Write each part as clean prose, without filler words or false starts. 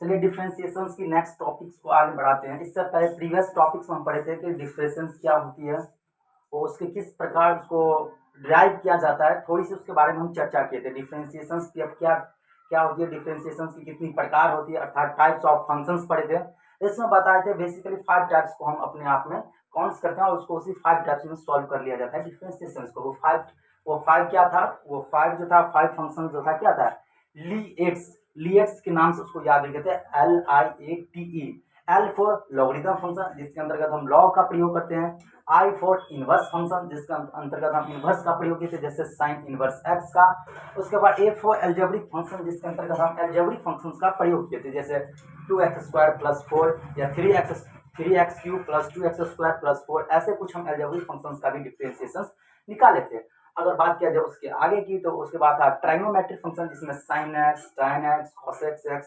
चलिए डिफरेंशिएशंस की next topics को आगे बढ़ाते हैं। इससे पहले प्रीवियस टॉपिक्स में हम पढ़े थे कि डिफरेंशिएशंस क्या होती है और उसके किस प्रकार उसको ड्राइव किया जाता है, थोड़ी सी उसके बारे में हम चर्चा किए थे। डिफरेंशिएशंस की अब क्या क्या होती है, डिफरेंशिएशंस की कितनी प्रकार होती है, अर्थात टाइप्स ऑफ फंक्शंस पढ़े थे। इसमें बताए थे बेसिकली 5 टाइप्स को हम अपने आप में काउंट्स करते हैं और उसको उसी 5 टाइप्स में सॉल्व कर लिया जाता है डिफरेंशिएशंस को। वो फाइव क्या था, वो 5 जो था 5 फंक्शन जो था क्या था, लीएट्स के नाम से उसको याद रखे थे, LIATE। L for logarithm function जिसके अंतर्गत हम लॉग का प्रयोग करते हैं, आई फॉर इनवर्स फंक्शन जिसके अंतर्गत हम इनवर्स का प्रयोग करते हैं जैसे साइन इनवर्स एक्स का। उसके बाद ए फॉर एल्जेब्रिक फंक्शन जिसके अंतर्गत हम एल्जेब्रिक फंक्शंस का प्रयोग किए थे जैसे 2x² + 4 या 3x³ + 2x² + 4। ऐसे कुछ हम एल्जेब्रिक फंक्शंस का भी डिफरेंशिएशंस निकाले थे। अगर बात किया जाए उसके आगे की तो उसके बाद था ट्राइगोनोमेट्रिक फंक्शन जिसमें sin x, tan x, cos x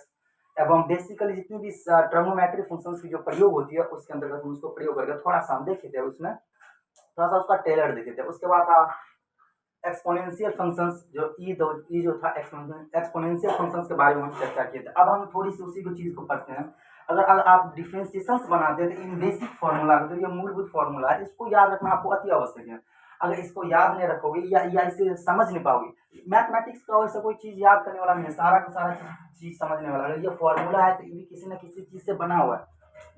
एवं बेसिकली जितनी भी ट्राइगोनोमेट्रिक फंक्शंस की जो प्रयोग होती है उसके अंतर्गत हम उसको प्रयोग करके थोड़ा सा हम देखे थे, उसमें थोड़ा सा उसका टेलर देखे थे। उसके बाद था एक्सपोनेंशियल फंक्शंस जो जो था एक्सपोनेंशियल फंक्शंस के बारे में हम चर्चा किए थे। अब हम थोड़ी सी उसी को चीज को पढ़ते हैं। अगर आप डिफरेंशिएशंस बनाते हैं तो इन बेसिक फार्मूला तो ये मूलभूत फार्मूला है, इसको याद रखना आपको अति आवश्यक है। अगर इसको याद नहीं रखोगे या इसे समझ नहीं पाओगे, मैथमेटिक्स का वैसा कोई चीज याद करने वाला नहीं है, सारा का सारा चीज समझने वाला। अगर ये फॉर्मूला है तो ये भी किसी न किसी चीज से बना हुआ है।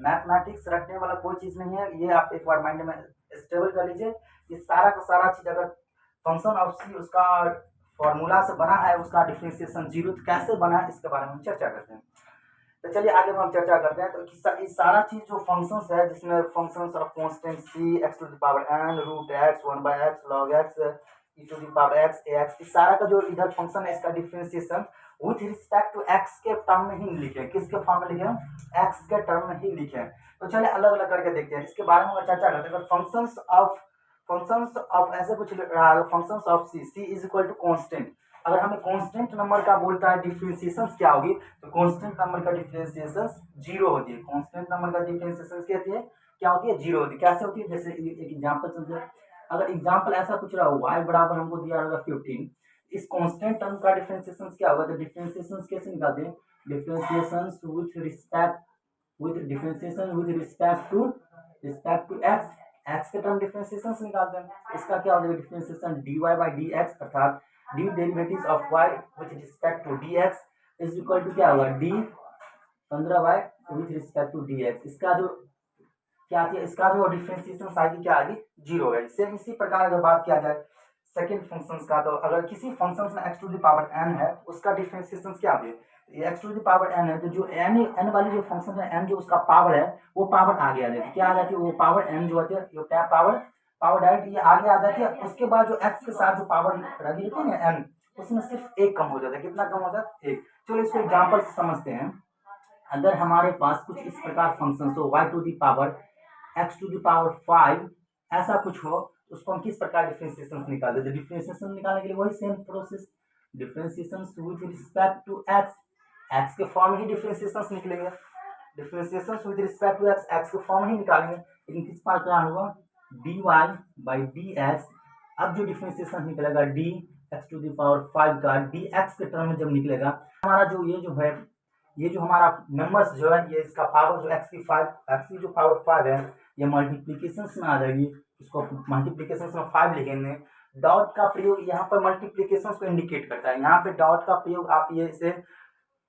मैथमेटिक्स रखने वाला कोई चीज नहीं है, ये आप एक बार माइंड में स्टेबल कर लीजिए। ये सारा का सारा चीज अगर फंक्शन ऑफ सी उसका फॉर्मूला से बना है, उसका डिफरेंशिएशन जीरो कैसे बना है इसके बारे में हम चर्चा करते हैं। तो चलिए आगे हम चर्चा करते हैं। तो ये सारा चीज जो फंक्शंस है जिसमें functions of constant c x⁻n √x 1/x log x e⁻x ax, इस सारा का जो इधर फंक्शन है इसका differentiation with respect to x के टर्म में ही लिखे, किसके फॉर्म में लिखे, x के टर्म में ही लिखे। तो चलिए अलग अलग करके देखते हैं, इसके बारे में चर्चा करते हैं। फंक्शंस ऑफ ऐसे कुछ functions of c is equal to constant. अगर हमें कांस्टेंट नंबर का बोलता है डिफरेंशिएशंस क्या होगी, तो कांस्टेंट नंबर का डिफरेंशिएशंस जीरो होती है। कांस्टेंट नंबर का डिफरेंशिएशंस क्या होती है, जीरो होती है। कैसे होती है, जैसे एक एग्जांपल समझे। अगर एग्जांपल ऐसा कुछ रहा y बराबर हमको दिया होगा 15, इस कांस्टेंट टर्म का डिफरेंशिएशंस क्या होगा, तो डिफरेंशिएशंस कैसे निकालते हैं, differentiations with respect to x के टर्म डिफरेंशिएशंस निकालते हैं। इसका क्या होगा, डिफरेंशिएशन dy/dx अर्थात D derivative of y with respect to dx is equal to क्या होगा, d 15y with respect to dx। इसका जो क्या थी, इसका जो डिफरेंशिएशन आएगी क्या आएगी, जीरो है। सेम इसी प्रकार अगर बात किया जाए सेकंड फंक्शंस का, तो अगर किसी फंक्शंस में x⁻n है उसका डिफरेंशिएशन क्या है, ये x⁻n है तो जो n वाली जो फंक्शन है n जो उसका पावर है वो पावर आगे आ जाती है। क्या आ जाती है, वो पावर n जो होती है ये क्या पावर डायरेक्ट ये आगे आ जाती है। उसके बाद जो x के साथ जो पावर लगी होती है ना n, उसमें सिर्फ एक कम हो जाता है। कितना कम होता है, एक। चलो इसको एग्जांपल से समझते हैं। अगर हमारे पास कुछ इस प्रकार फंक्शन हो y⁻x⁵ ऐसा कुछ हो, उसको हम किस प्रकार डिफरेंशिएशन निकालते हैं। डिफरेंशिएशन निकालने के लिए वही same process, differentiation with respect to x के फॉर्म ही डिफरेंशिएशन निकलेंगे। Differentiation with respect to x के फॉर्म ही निकालेंगे, लेकिन किस प्रकार होगा, dy/dx। अब जो डिफरेंशिएशन निकलेगा dx⁵ का dx के टर्म में जब निकलेगा, हमारा ये जो हमारा नंबर्स जो है, ये इसका पावर जो x की जो पावर 5 है ये मल्टीप्लिकेशन में आ जाएगी। इसको मल्टीप्लिकेशन में 5 लिखेंगे। डॉट का प्रयोग यहाँ पर मल्टीप्लिकेशन को इंडिकेट करता है। यहाँ पे डॉट का प्रयोग आप ये इसे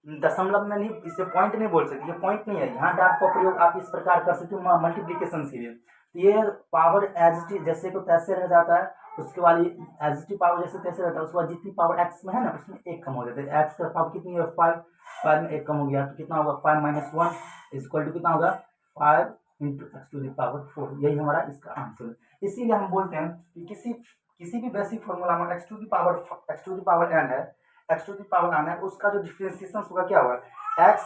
दशमलव में नहीं, इसे पॉइंट नहीं बोल सकते, ये पॉइंट नहीं है। यहाँ डॉट का प्रयोग आप इस प्रकार कर सकते हो मल्टीप्लिकेशन के लिए। ये पावर एज टी जैसे को तैसे रह जाता है, उसके बाद एज टी पावर जैसे तैसे रहता है, उसके बाद जितनी पावर एक्स में है ना उसमें एक कम हो जाता है। एक्स का पावर कितनी है, 5 में एक कम हो गया तो कितना होगा, 5 - 1 इक्वल टू कितना होगा, 5 × x⁴। यही हमारा इसका आंसर है। इसीलिए हम बोलते हैं कि किसी भी बेसिक फॉर्मूला में x⁻n है, उसका जो डिफरेंशिएशन होगा क्या होगा, x,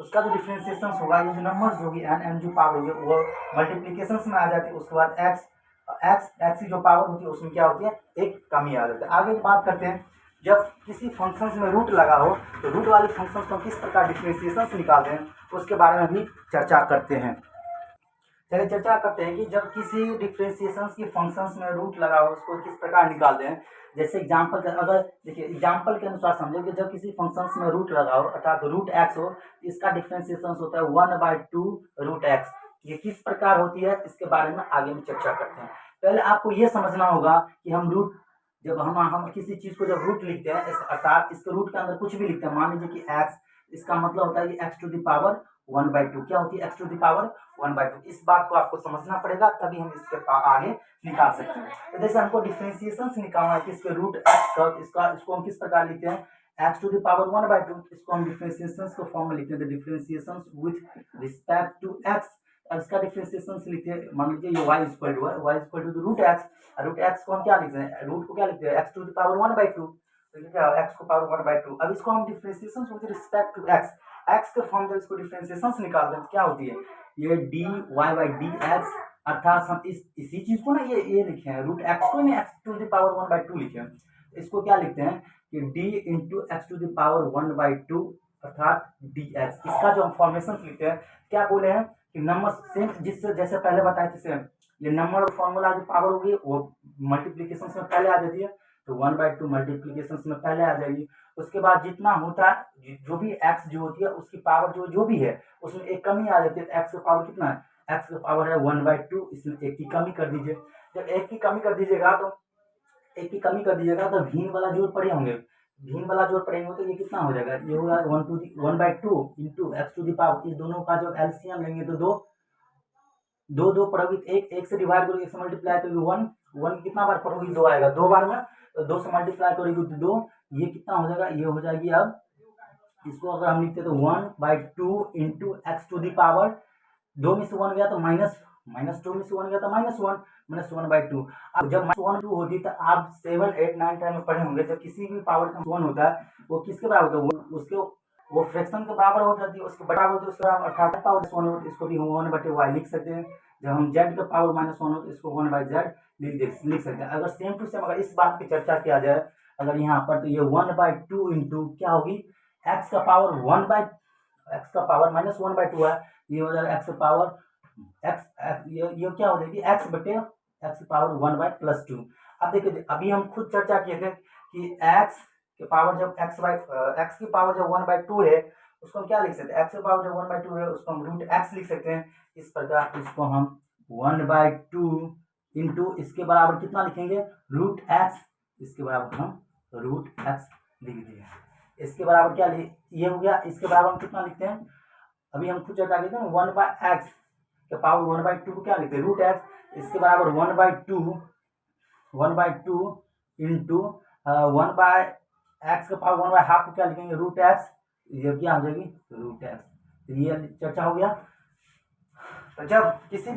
उसका जो डिफरेंशिएशन होगा, ये जो नंबर्स होगी n जो पावर होगी वो मल्टीप्लिकेशन में आ जाती है। उसके बाद x की जो पावर होती है उसमें क्या होती है, एक कमी आ जाती है। आगे की बात करते हैं, जब किसी फंक्शन में रूट लगा हो तो रूट वाली फंक्शन को किस प्रकार डिफरेंशिएशन निकालते हैं उसके बारे में भी चर्चा करते हैं। चलिए चर्चा करते हैं कि जब किसी डिफरेंशिएशन की फंक्शंस में रूट लगा हो उसको किस प्रकार निकालते हैं। जैसे एग्जाम्पल का अगर देखिए एग्जाम्पल के अनुसार समझे कि जब किसी फंक्शंस में रूट लगा हो अर्थात रूट एक्स हो, इसका डिफरेंशिएशन होता है 1/2 रूट एक्स। ये किस प्रकार होती है इसके बारे में आगे में चर्चा करते हैं। पहले आपको ये समझना होगा कि हम रूट जब हम किसी चीज को जब रूट लिखते हैं अर्थात इसके रूट के अंदर कुछ भी लिखते हैं, मान लीजिए कि एक्स, इसका मतलब होता है एक्स टू द पावर 1/2। क्या होती है एक्स टू द पावर 1/2। इस बात को आपको समझना पड़ेगा तभी हम इसके आगे निकाल सकते हैं। तो जैसे हमको डिफरेंशिएशन निकालना है कि इसके रूट एक्स का, इसको हम किस प्रकार लिखते हैं एक्स टू द पावर 1/2। इसको हम डिफरेंशिएशन के फॉर्म में लिखते हैं, differentiation with respect to X. अब इसका डिफरेंशिएशन लिखते हैं, मान लीजिए ये y इक्वल टू है, y equal to root X. Root X को हम क्या लिखते हैं, रूट को क्या लिखते हैं एक्स टू द पावर 1/2। तो ये क्या है एक्स को पावर 1/2। अब इसको हम differentiation with respect to X, X के फॉर्म में इसको डिफरेंशिएशन निकालते हैं, क्या होती है ये dy बाई dx। अर्थात हम इसी चीज को ना ये लिखे हैं रूट एक्स को एक्स टू द पावर 1/2 लिखे हैं। इसको क्या लिखते हैं कि d into X to the power 1/2 अर्थात dx। इसका जो हम फॉर्मेशन लिखते हैं क्या बोले हैं कि नंबर सेम जिससे जैसे पहले बताए थे सेम, ये नंबर और फॉर्मूला जो पावर होगी वो मल्टीप्लीकेशन में पहले आ जाती है, तो 1/2 मल्टीप्लीकेशन में पहले आ जाएगी। उसके बाद जितना होता है जो भी x जो होती है उसकी पावर जो भी है उसमें एक कमी आ जाती है। तो x का पावर कितना है, x का पावर है 1/2, इसमें एक की कमी कर दीजिए। जब एक की कमी कर दीजिएगा तो भीन वाला जोड़ पड़े होंगे, भीन वाला जोड़ पड़ेंगे तो ये कितना हो जाएगा, ये होगा 1/2 into X to the power. इस दोनों का जो एलसीएम लेंगे तो दो पढ़ोगे, एक से डिवाइड करोगे, एक से मल्टीप्लाई करोगे 1 कितना बार पढ़ोगे 2 आएगा, 2 बार में, तो 2 से मल्टीप्लाई करोगे तो 2, ये कितना हो जाएगा, ये हो जाएगी। अब इसको अगर हम लिखते तो 1/2 into X to the power, 2 में से 1 गया तो -2 में से 1 गया तो -1/2। अब जब -1/2 होती है तो आप 7, 8, 9, 10 में पढ़े होंगे, जब किसी भी पावर का 1 होता है वो किसके बराबर होता है, उसके वो फ्रैक्शन के बराबर हो जाती है, उसके बराबर होती है उसके बराबर, अर्थात पावर 1 हो तो इसको भी 1/y लिख सकते हैं। जब हम z का पावर -1 हो तो इसको 1/z लिख सकते हैं। अगर सेम टू सेम अगर इस बात की चर्चा किया जाए अगर यहाँ पर, तो ये 1/2 इंटू क्या होगी x का पावर x का पावर -1/2 है, ये हो जाएगा x का पावर x ये क्या हो जाएगी x बटे x पावर 1/+2। अब देखिए अभी हम खुद चर्चा किए थे कि x के पावर जब x की पावर जब 1/2 है उसको हम क्या लिख सकते हैं, x की पावर जब 1/2 है उसको हम रूट x लिख सकते हैं। इस प्रकार इसको हम 1/2 इंटू इसके बराबर कितना लिखेंगे रूट x, इसके बराबर हम रूट x लिख दिए। इसके बराबर क्या ये हो गया, इसके बराबर हम कितना लिखते हैं, अभी हम खुद चर्चा किए थे 1/x के पावर 1/2 को क्या लिखते हैं रूट x। इसके बराबर 1/2 इंटू 1/x के पावर 1/2 को क्या लिखेंगे रूट x, ये क्या हो जाएगी रूट x। तो ये चर्चा हो गया। तो जब किसी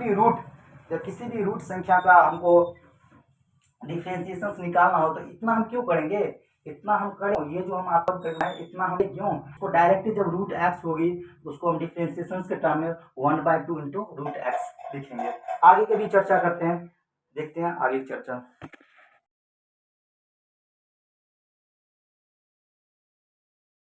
भी रूट संख्या का हमको डिफरेंशिएशन निकालना हो तो इतना हम क्यों करेंगे, इतना हम करें, ये जो हम आपको करना है इतना हमें क्यों, उसको डायरेक्टली जब रूट एक्स होगी उसको हम डिफरेंशिएशन के टर्म में 1/2 इंटू रूट एक्स लिखेंगे। आगे की भी चर्चा करते हैं, देखते हैं आगे की चर्चा।